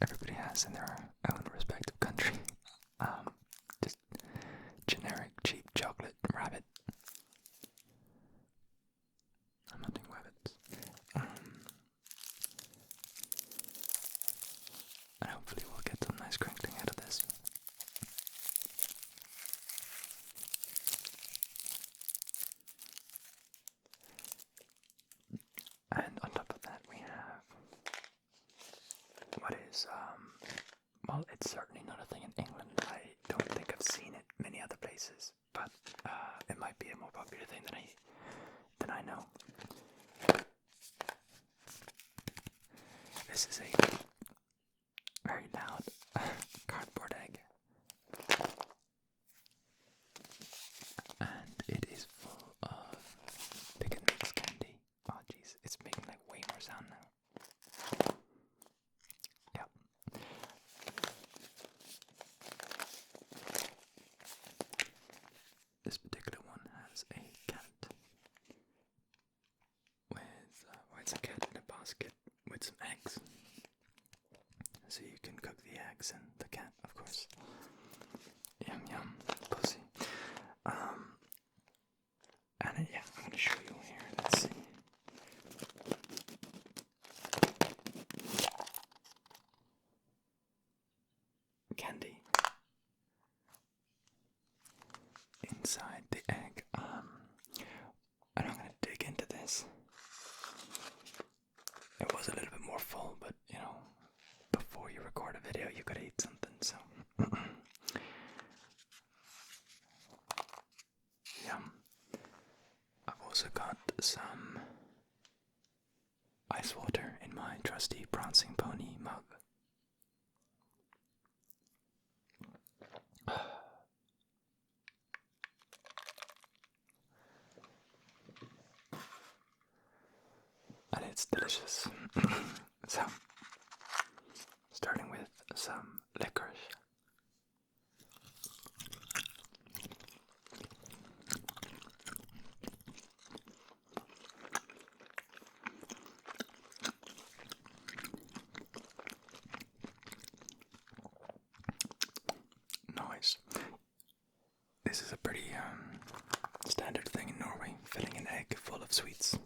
everybody has in their own respective country. Just generic, cheap chocolate rabbit. I'm hunting rabbits. And hopefully we'll get some nice crinkling out of this. And on top of that we have what is, well, it's certainly not a thing in England. I don't think I've seen it many other places, but it might be a more popular thing than I know. This is a very loud cardboard egg, and it is full of pick and mix candy. Oh jeez, it's making like way more sound now. Yep. This particular one has a cat with, well, it's a cat in a basket with some eggs. So you can cook the eggs and the cat, of course. Yum yum, pussy. And yeah, I'm gonna show you here. Let's see. Candy inside the egg. And I'm gonna dig into this. It was a little bit more full, but you know, before you record a video, you gotta eat something, so. Yum. I've also got some ice water in my trusty Prancing Pony mug. And it's delicious. So, starting with some licorice. Nice. This is a pretty standard thing in Norway, filling an egg full of sweets.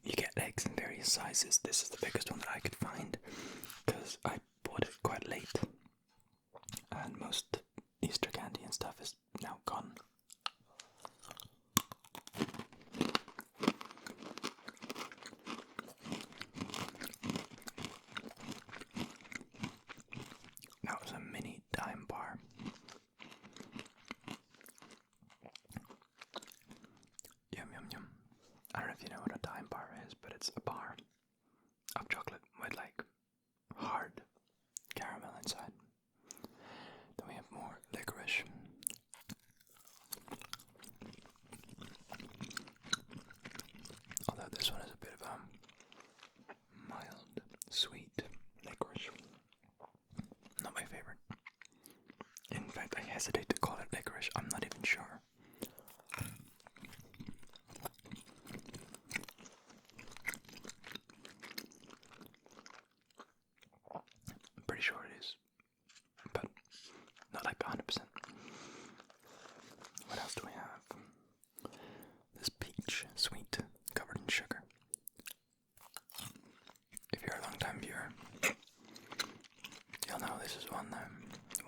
You get eggs in various sizes. This is the biggest one that I could find because I bought it quite late, and most Easter candy and stuff is now gone. That was a mini dime bar. Yum yum yum. I don't know if you know what a dime bar is, but it's a bar of chocolate with like hard caramel inside. Then we have more licorice. Although this one is a bit of a mild, sweet licorice. Not my favorite. In fact, I hesitate to call it licorice. I'm not even sure. I'm pretty sure it is, but not like 100%. What else do we have? This peach sweet covered in sugar. If you're a long time viewer, you'll know this is one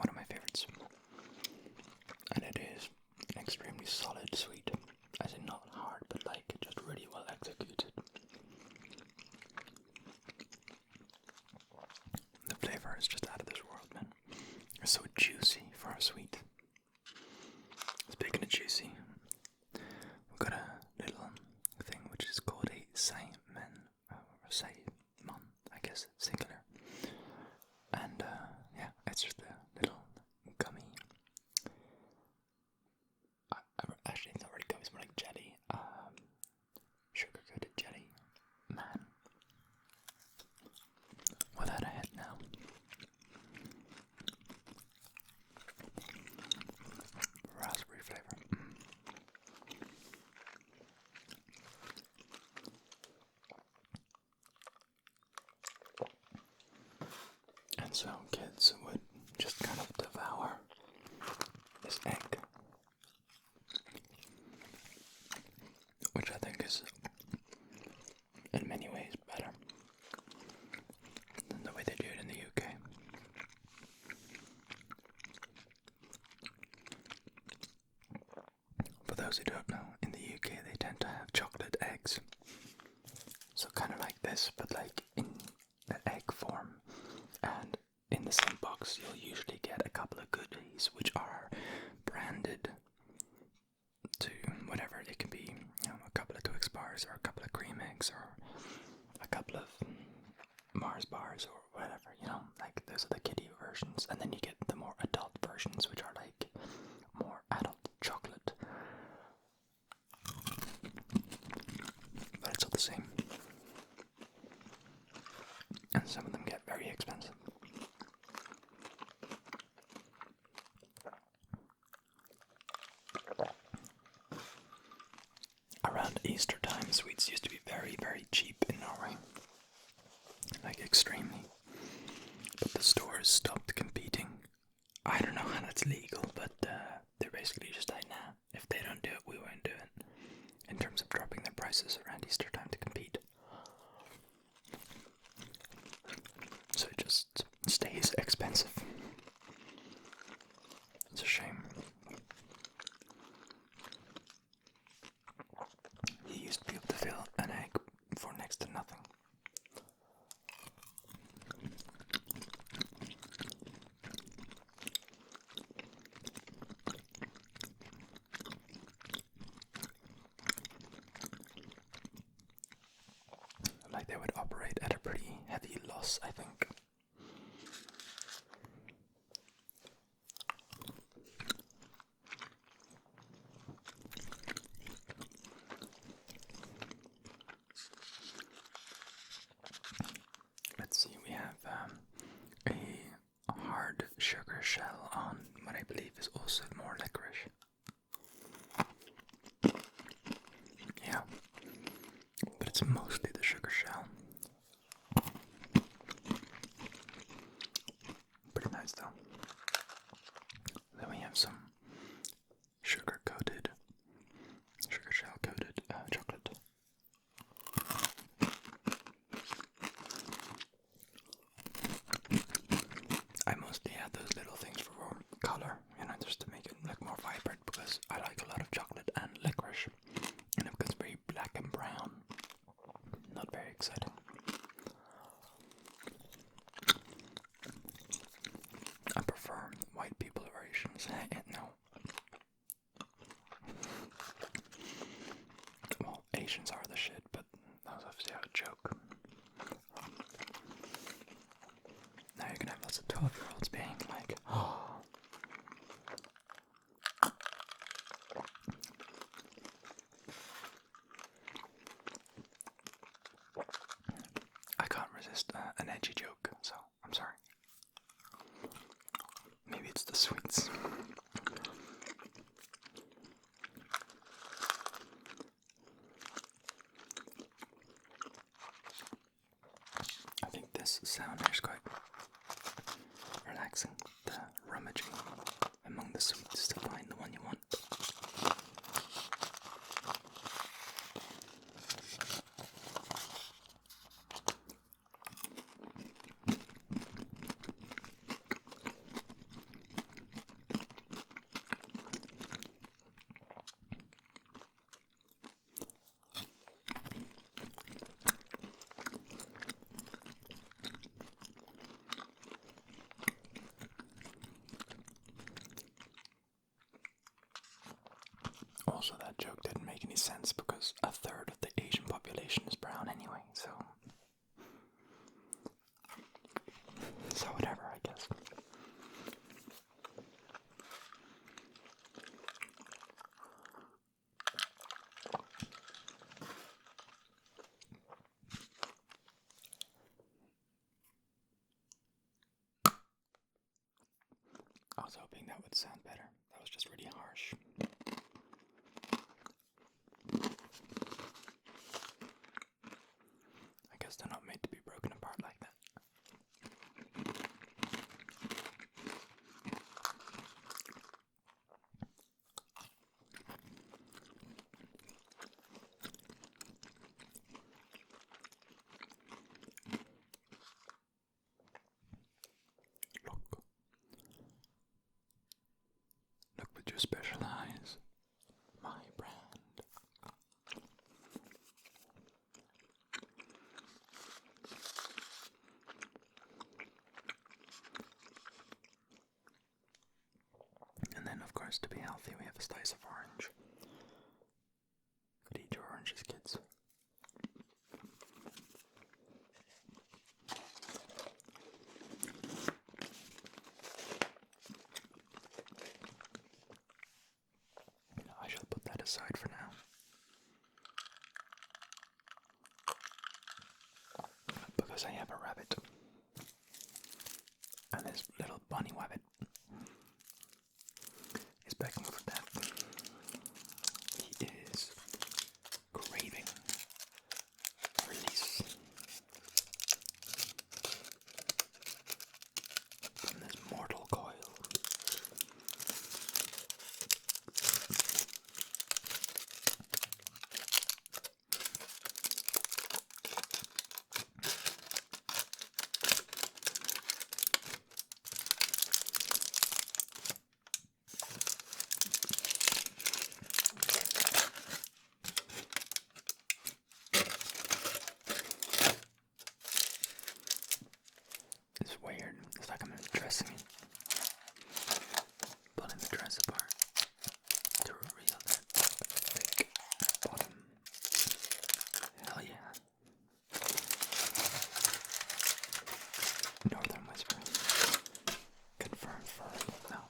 of my favorites. And it is an extremely solid sweet, as in not hard, but like just really well executed. The flavor is just out of this world, man. It's so juicy for a sweet. Speaking of juicy, we've got a little thing which is called a Simon, or Simon, I guess, singular. And yeah, it's just a little gummy is in many ways better than the way they do it in the UK. For those who don't know, in the UK they tend to have chocolate eggs. So kind of like this, but like in the egg form. And in the same box you'll usually get a couple of goodies which are branded to whatever. It can be, you know, a couple of Twix bars or a couple of cream eggs or a couple of Mars bars or whatever, you know, like those are the kiddie versions. And then you get the more adult versions which are like more adult chocolate. But it's all the same. And some of them get very expensive. Around Easter time, sweets used to be very, very cheap in Norway. Like, extremely. But the stores stopped competing. I don't know how that's legal, but they're basically just like, nah, if they don't do it, we won't do it. In terms of dropping their prices around Easter time to compete. So it just stays expensive. It's a shame. You used to be able to fill an egg for next to nothing. Like they would operate at a pretty heavy loss, I think. Let's see, we have a hard sugar shell on what I believe is also more licorice. Yeah, but it's mostly the sugar shell. Pretty nice though. Then we have some sugar shell coated chocolate. I mostly add those little things for color, you know, just to make it look more vibrant, because I like a lot of chocolate and licorice, and it becomes very black and brown. Not very exciting. I prefer white people versions. No. Well, Asians are the shit, but that was obviously a joke. Now you're gonna have lots of 12-year-olds being like, oh. I can't resist an edgy joke, so I'm sorry. Maybe it's the sweets. I think this sound here is quite relaxing. The rummaging among the sweets to find the one you want. Also, that joke didn't make any sense because a third of the Asian population is brown anyway, so whatever, I guess. I was hoping that would sound better. That was just really harsh. I guess they're not made to be broken apart like that. specialize my brand. And then, of course, to be healthy, we have a slice of orange. Could eat your oranges, kids. I shall put that aside for now. Because I have a rabbit. And this little bunny wabbit is begging for that. He is craving release from this mortal coil. It's weird. It's like I'm dressing it. Pulling the dress apart to reveal that thick bottom. Hell yeah. Northern Whisper. Confirmed for no.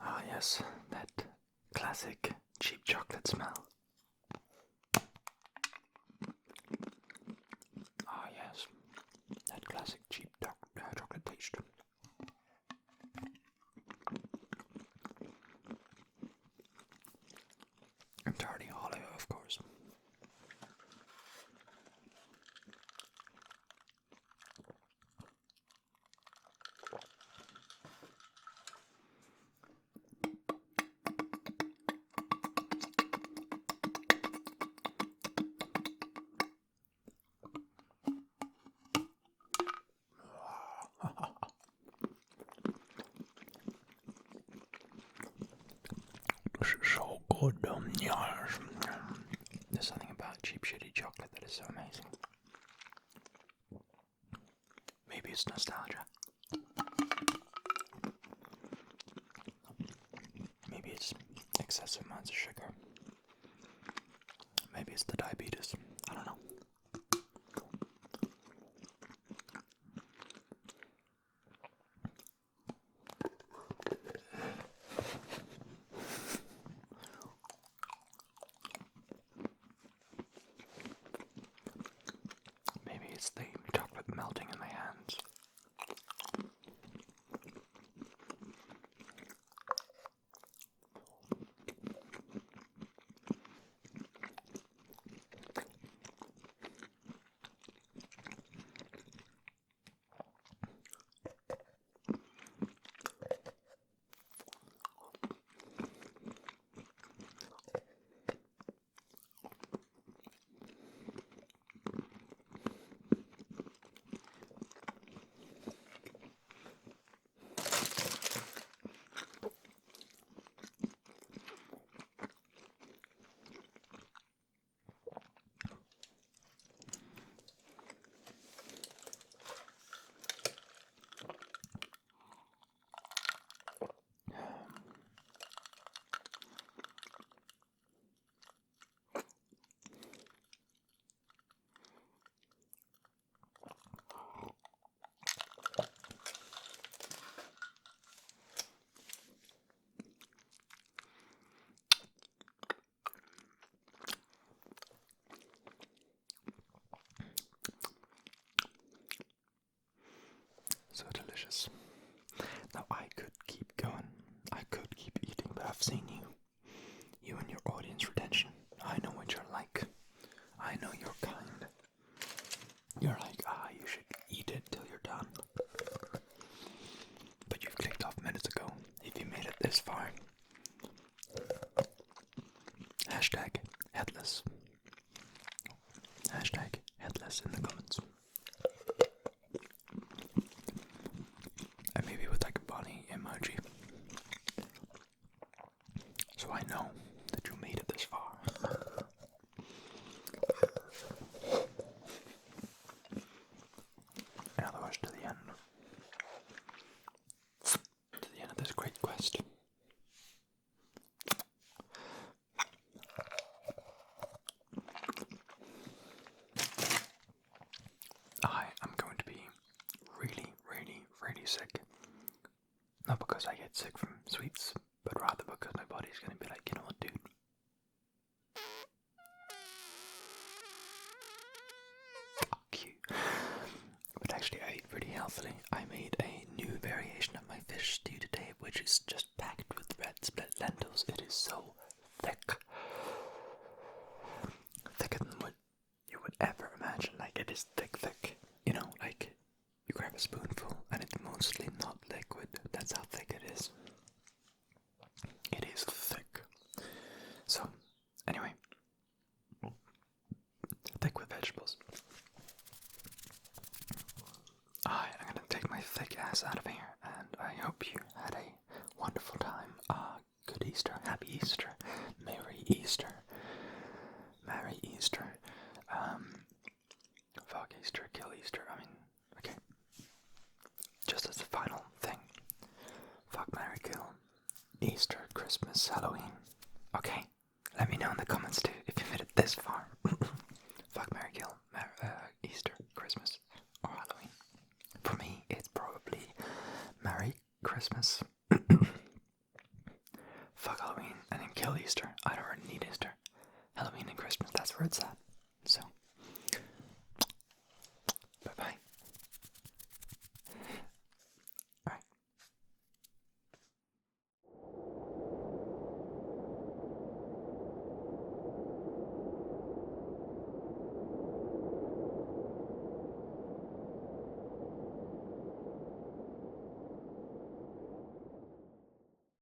Ah yes, that classic cheap chocolate smell. Ah yes, that classic cheap chocolate taste. Entirely hollow, of course. This is so good, yes. There's something about cheap, shitty chocolate that is so amazing. Maybe it's nostalgia. Maybe it's excessive amounts of sugar. Maybe it's the diabetes. I don't know. Maybe it's the chocolate melting in my hands. So delicious. Now I could keep going. I could keep eating, but I've seen you. You and your audience retention. I know what you're like. I know you're kind. You're like, you should eat it till you're done. But you've clicked off minutes ago if you made it this far. Hashtag headless. Hashtag headless in the comments. I know that you made it this far. In other words, to the end. To the end of this great quest. I am going to be really, really, really sick. Not because I get sick from sweets, but rather because my body's going to be like, you know what, dude? Fuck you. But actually, I ate pretty healthily. I made a new variation of my fish stew today, which is just packed with red split lentils. It is so thick. Thicker than what you would ever imagine. Like, it is thick, thick. You know, like, you grab a spoonful and it's mostly not liquid. That's how thick it is. It is thick. So, anyway. Thick with vegetables. I'm gonna take my thick ass out of here, and I hope you had a wonderful time. Good Easter, Happy Easter, Merry Easter, Merry Easter, fuck Easter, kill Easter, I mean, okay. Just as a final thing, fuck, marry, kill, Easter, Christmas, Halloween. Okay, let me know in the comments too if you made it this far. Fuck, marry, kill, Easter, Christmas, or Halloween. For me, it's probably marry, Christmas, fuck Halloween, and then kill Easter. I don't really need Easter. Halloween and Christmas, that's where it's at. So,